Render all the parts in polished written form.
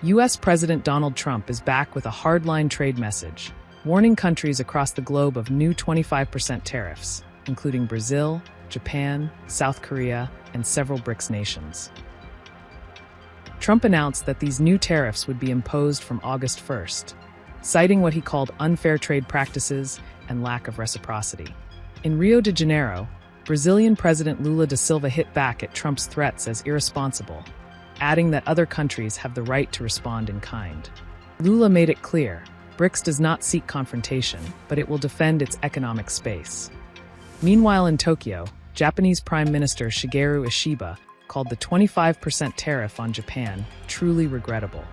U.S. President Donald Trump is back with a hardline trade message, warning countries across the globe of new 25% tariffs, including Brazil, Japan, South Korea, and several BRICS nations. Trump announced that these new tariffs would be imposed from August 1st, citing what he called unfair trade practices and lack of reciprocity. In Rio de Janeiro, Brazilian President Lula da Silva hit back at Trump's threats as irresponsible, adding that other countries have the right to respond in kind. Lula made it clear, BRICS does not seek confrontation, but it will defend its economic space. Meanwhile in Tokyo, Japanese Prime Minister Shigeru Ishiba called the 25% tariff on Japan truly regrettable.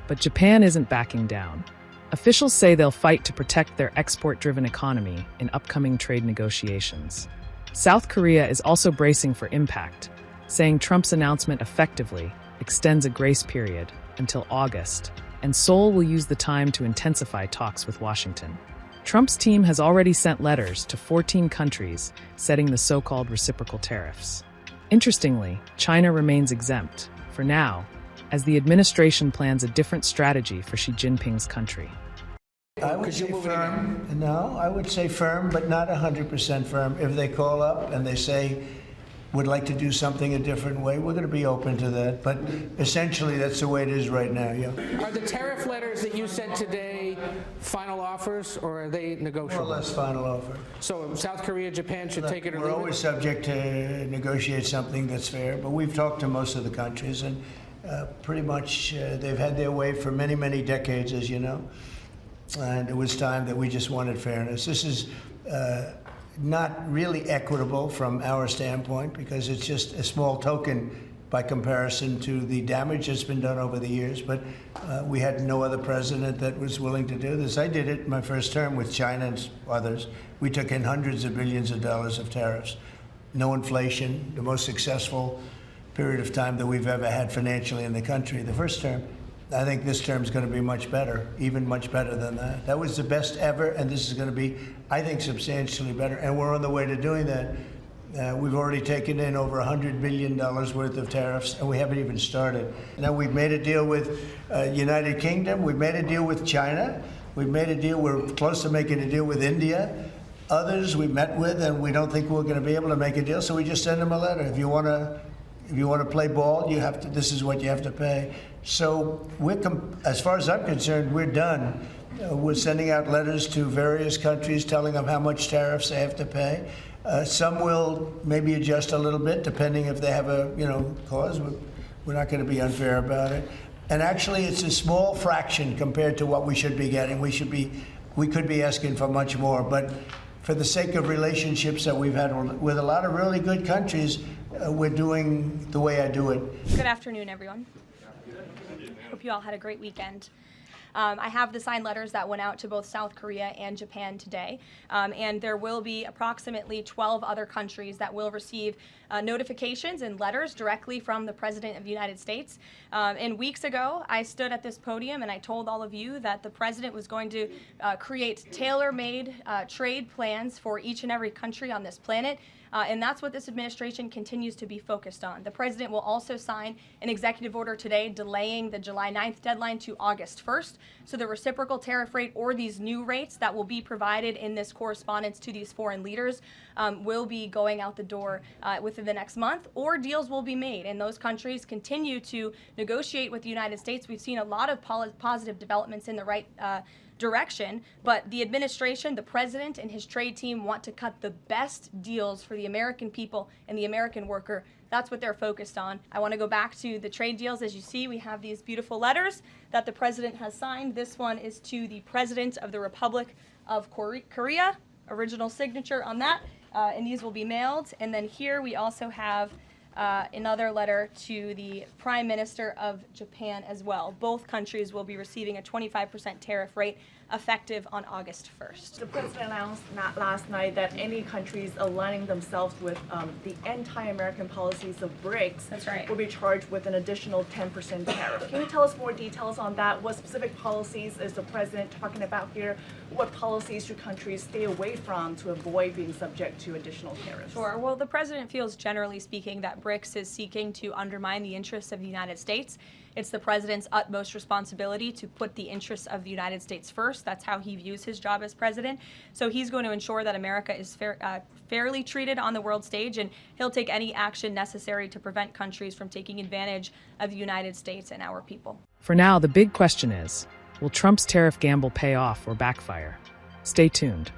But Japan isn't backing down. Officials say they'll fight to protect their export-driven economy in upcoming trade negotiations. South Korea is also bracing for impact, saying Trump's announcement effectively extends a grace period until August, and Seoul will use the time to intensify talks with Washington. Trump's team has already sent letters to 14 countries setting the so-called reciprocal tariffs. Interestingly, China remains exempt, for now, as the administration plans a different strategy for Xi Jinping's country. I would say firm. No, I would say firm, but not 100% firm. If they call up and they say, would like to do something a different way, we're going to be open to that. But essentially, that's the way it is right now, yeah. Are the tariff letters that you sent today final offers, or are they negotiable? More or less final offer. So South Korea, Japan should take it or leave it? We're always subject to negotiate something that's fair, but we've talked to most of the countries, and pretty much they've had their way for many, many decades, as you know. And it was time that we just wanted fairness. This is not really equitable from our standpoint because it's just a small token by comparison to the damage that's been done over the years. But we had no other president that was willing to do this. I did it in my first term with China and others. We took in hundreds of billions of dollars of tariffs. No inflation, the most successful period of time that we've ever had financially in the country. The first term. I think this term is going to be much better, even much better than that. That was the best ever, and this is going to be, I think, substantially better. And we're on the way to doing that. We've already taken in over $100 billion worth of tariffs, and we haven't even started. Now, we've made a deal with United Kingdom. We've made a deal with China. We've made a deal. We're close to making a deal with India. Others we met with, and we don't think we're going to be able to make a deal, so we just send them a letter. If you want to play ball, you have to. This is what you have to pay. So, as far as I'm concerned, we're done. We're sending out letters to various countries telling them how much tariffs they have to pay. Some will maybe adjust a little bit, depending if they have a cause. We're not going to be unfair about it. And actually, it's a small fraction compared to what we should be getting. We could be asking for much more. But for the sake of relationships that we've had with a lot of really good countries, we're doing the way I do it. Good afternoon, everyone. Hope you all had a great weekend. I have the signed letters that went out to both South Korea and Japan today, and there will be approximately 12 other countries that will receive notifications and letters directly from the President of the United States. And weeks ago, I stood at this podium and I told all of you that the President was going to create tailor-made trade plans for each and every country on this planet. And that's what this administration continues to be focused on. The President will also sign an executive order today delaying the July 9th deadline to August 1st. So the reciprocal tariff rate, or these new rates that will be provided in this correspondence to these foreign leaders, will be going out the door within the next month, or deals will be made. And those countries continue to negotiate with the United States. We've seen a lot of positive developments in the right direction, but the administration, the president, and his trade team want to cut the best deals for the American people and the American worker. That's what they're focused on. I want to go back to the trade deals. As you see, we have these beautiful letters that the president has signed. This one is to the President of the Republic of Korea, original signature on that, and these will be mailed. And then here we also have another letter to the Prime Minister of Japan as well. Both countries will be receiving a 25% tariff rate effective on August 1st. The President announced last night that any countries aligning themselves with the anti-American policies of BRICS That's right. will be charged with an additional 10% tariff. Can you tell us more details on that? What specific policies is the President talking about here? What policies should countries stay away from to avoid being subject to additional tariffs? Sure. Well, the President feels, generally speaking, that that BRICS is seeking to undermine the interests of the United States. It's the president's utmost responsibility to put the interests of the United States first. That's how he views his job as president. So he's going to ensure that America is fairly treated on the world stage, and he'll take any action necessary to prevent countries from taking advantage of the United States and our people. For now, the big question is, will Trump's tariff gamble pay off or backfire? Stay tuned.